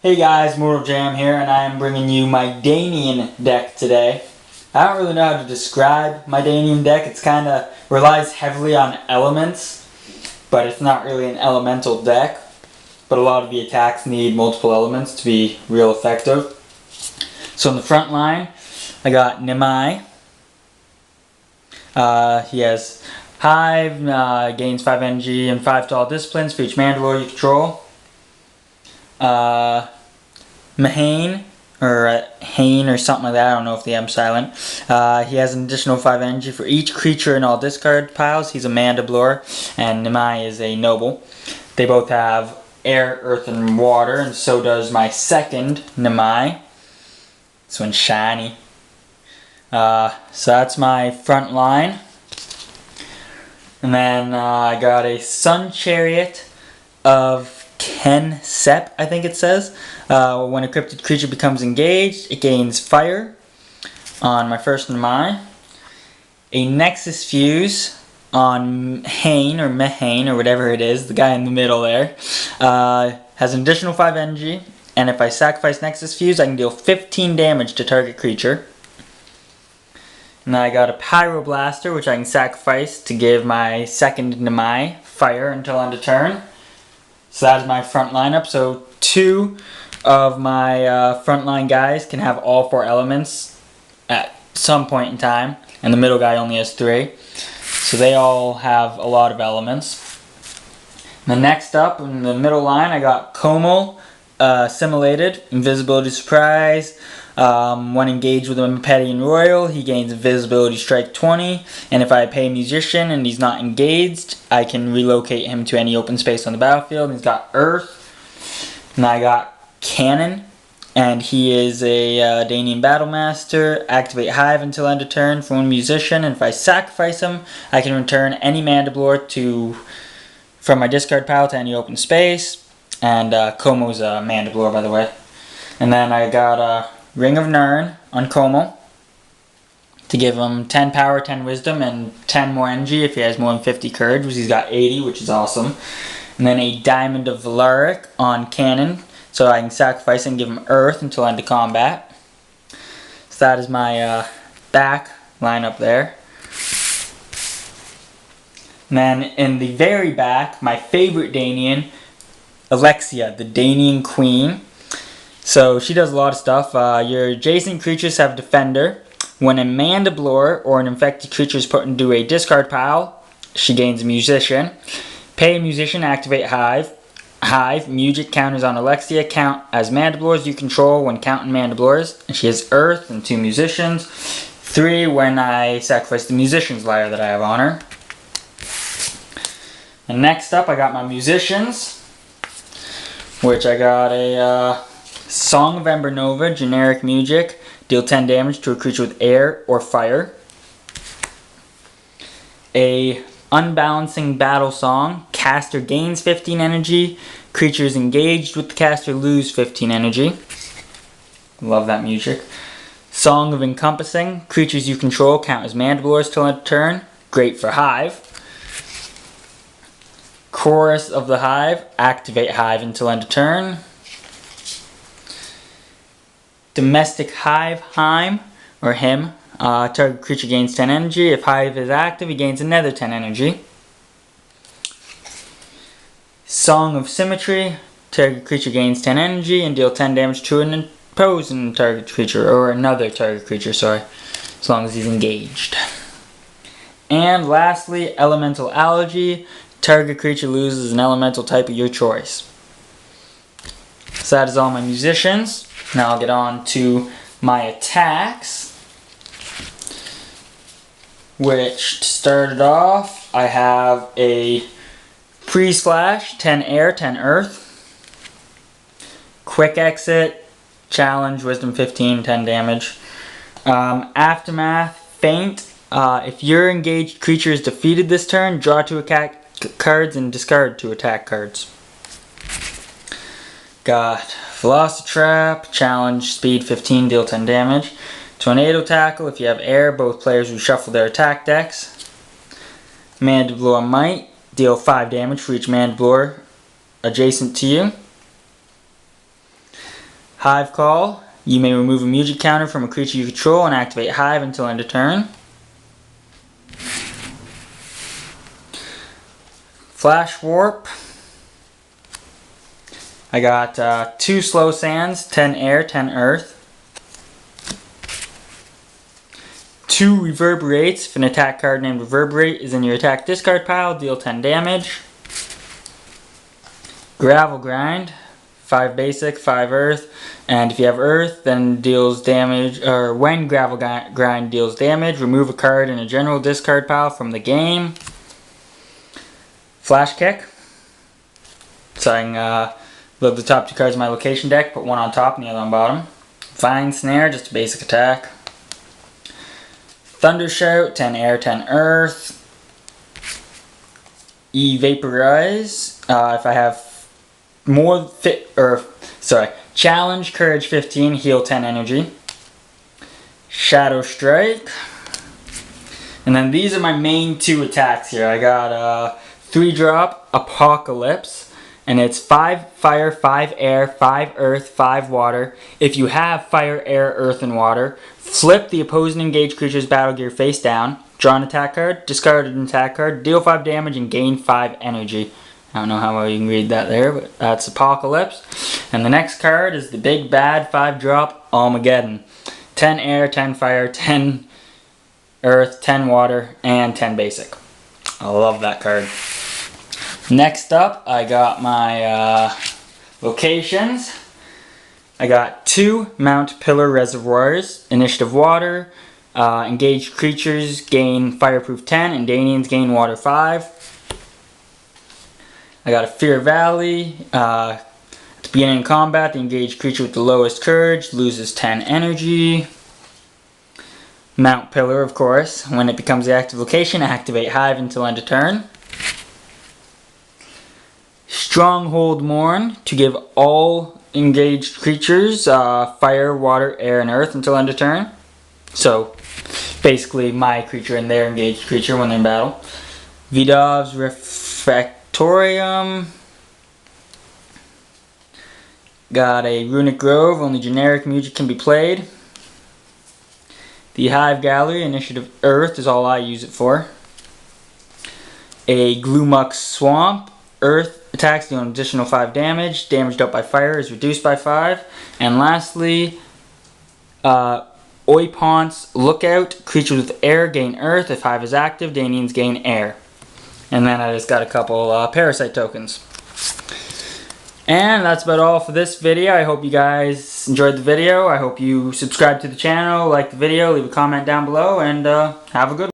Hey guys, Mortal Jam here, and I am bringing you my Danian deck today. I don't really know how to describe my Danian deck. It's kind of relies heavily on elements, but it's not really an elemental deck. But a lot of the attacks need multiple elements to be real effective. So in the front line, I got Nimai. He has Hive, gains 5 energy and 5 to all disciplines for each Mandalore you control. Mahane, or Hane, or something like that. I don't know if the M's silent. He has an additional 5 energy for each creature in all discard piles. He's a Mandalore, and Nimai is a Noble. They both have air, earth, and water, and so does my second Nimai. This one's shiny. So that's my front line. And then I got a Sun Chariot of Ken Sep, I think it says. When a cryptid creature becomes engaged, it gains fire on my first Nimai. A Nexus Fuse on Hane, or Mehane, or whatever it is, the guy in the middle there. Has an additional 5 energy, and if I sacrifice Nexus Fuse, I can deal 15 damage to target creature. And then I got a Pyroblaster, which I can sacrifice to give my second Nimai fire until end of turn. So that is my front lineup. So 2 of my frontline guys can have all 4 elements at some point in time, and the middle guy only has 3. So they all have a lot of elements. And then next up in the middle line, I got Como, Assimilated, Invisibility Surprise. When engaged with a Mepedian Royal, he gains Invisibility Strike 20, and if I pay Musician and he's not engaged, I can relocate him to any open space on the battlefield. He's got Earth. And I got Cannon, and he is a Danian Battlemaster. Activate Hive until end of turn for one Musician, and if I sacrifice him, I can return any Mandalore from my discard pile to any open space. And Como's a Mandalore, by the way. And then I got Ring of Nirn on Como to give him 10 power, 10 wisdom, and 10 more energy if he has more than 50 courage, which he's got 80, which is awesome. And then a Diamond of Valaric on Cannon, so I can sacrifice and give him Earth until end of combat. So that is my back lineup there. And then in the very back, my favorite Danian, Alexia, the Danian Queen. So she does a lot of stuff. Your adjacent creatures have Defender. When a Mandalore or an infected creature is put into a discard pile, she gains a Musician. Pay a Musician, activate Hive. Hive, music counters on Alexia count as Mandalores you control when counting Mandalores. And she has Earth and 2 Musicians. 3 when I sacrifice the Musician's Lyre that I have on her. And next up I got my Musicians, which I got a Song of Ember Nova, generic music. Deal 10 damage to a creature with air or fire. A Unbalancing Battle Song. Caster gains 15 energy. Creatures engaged with the caster lose 15 energy. Love that music. Song of Encompassing. Creatures you control count as Mandalores till end of turn. Great for Hive. Chorus of the Hive. Activate Hive until end of turn. Domestic Hive, Heim, or him. Target creature gains 10 energy. If Hive is active, he gains another 10 energy. Song of Symmetry. Target creature gains 10 energy and deal 10 damage to an opposing target creature, or another target creature, sorry, as long as he's engaged. And lastly, Elemental Allergy. Target creature loses an elemental type of your choice. So that is all my Musicians. Now I'll get on to my attacks, which started off, I have a Freeze Flash, 10 air, 10 earth. Quick Exit, Challenge, Wisdom 15, 10 damage. Aftermath, Feint. If your engaged creature is defeated this turn, draw 2 attack cards and discard 2 attack cards. Got Velocitrap, Challenge, Speed 15, deal 10 damage. Tornado Tackle, if you have air, both players reshuffle their attack decks. Mandalore Might, deal 5 damage for each Mandalore adjacent to you. Hive Call. You may remove a music counter from a creature you control and activate Hive until end of turn. Flash Warp. I got 2 Slow Sands, 10 Air, 10 Earth. 2 Reverberates. If an attack card named Reverberate is in your attack discard pile, deal 10 damage. Gravel Grind. 5 basic, 5 earth, and if you have earth, then deals damage, or when Gravel Grind deals damage, remove a card in a general discard pile from the game. Flash Kick. So I can load the top 2 cards of my location deck, put one on top and the other on bottom. Vine Snare, just a basic attack. Thunder Shout, 10 air, 10 earth. Evaporize. If I have Challenge Courage 15, heal 10 energy. Shadow Strike. And then these are my main 2 attacks here. I got 3-drop Apocalypse, and it's 5 fire, 5 air, 5 earth, 5 water. If you have fire, air, earth, and water, flip the opposing engaged creature's battle gear face down, draw an attack card, discard an attack card, deal 5 damage, and gain 5 energy. I don't know how well you can read that there, but that's Apocalypse. And the next card is the big bad 5-drop Armageddon. 10 air, 10 fire, 10 earth, 10 water, and 10 basic. I love that card. Next up, I got my locations. I got 2 Mount Pillar Reservoirs, Initiative Water. Engaged creatures gain Fireproof 10, and Danians gain Water 5. I got a Fear Valley. At the beginning of combat, the engaged creature with the lowest courage loses 10 energy. Mount Pillar, of course. When it becomes the active location, activate Hive until end of turn. Stronghold Mourn, to give all engaged creatures fire, water, air, and earth until end of turn. So, basically my creature and their engaged creature when they're in battle. Vidov's Refractorium. Got a Runic Grove, only generic music can be played. The Hive Gallery, Initiative Earth is all I use it for. A Glumux Swamp, Earth attacks deal an additional 5 damage. Damage dealt by fire is reduced by 5. And lastly, Oipont's Lookout, creatures with air gain earth. If Hive is active, Danians gain air. And then I just got a couple parasite tokens. And that's about all for this video. I hope you guys enjoyed the video. I hope you subscribe to the channel, like the video, leave a comment down below, and have a good one.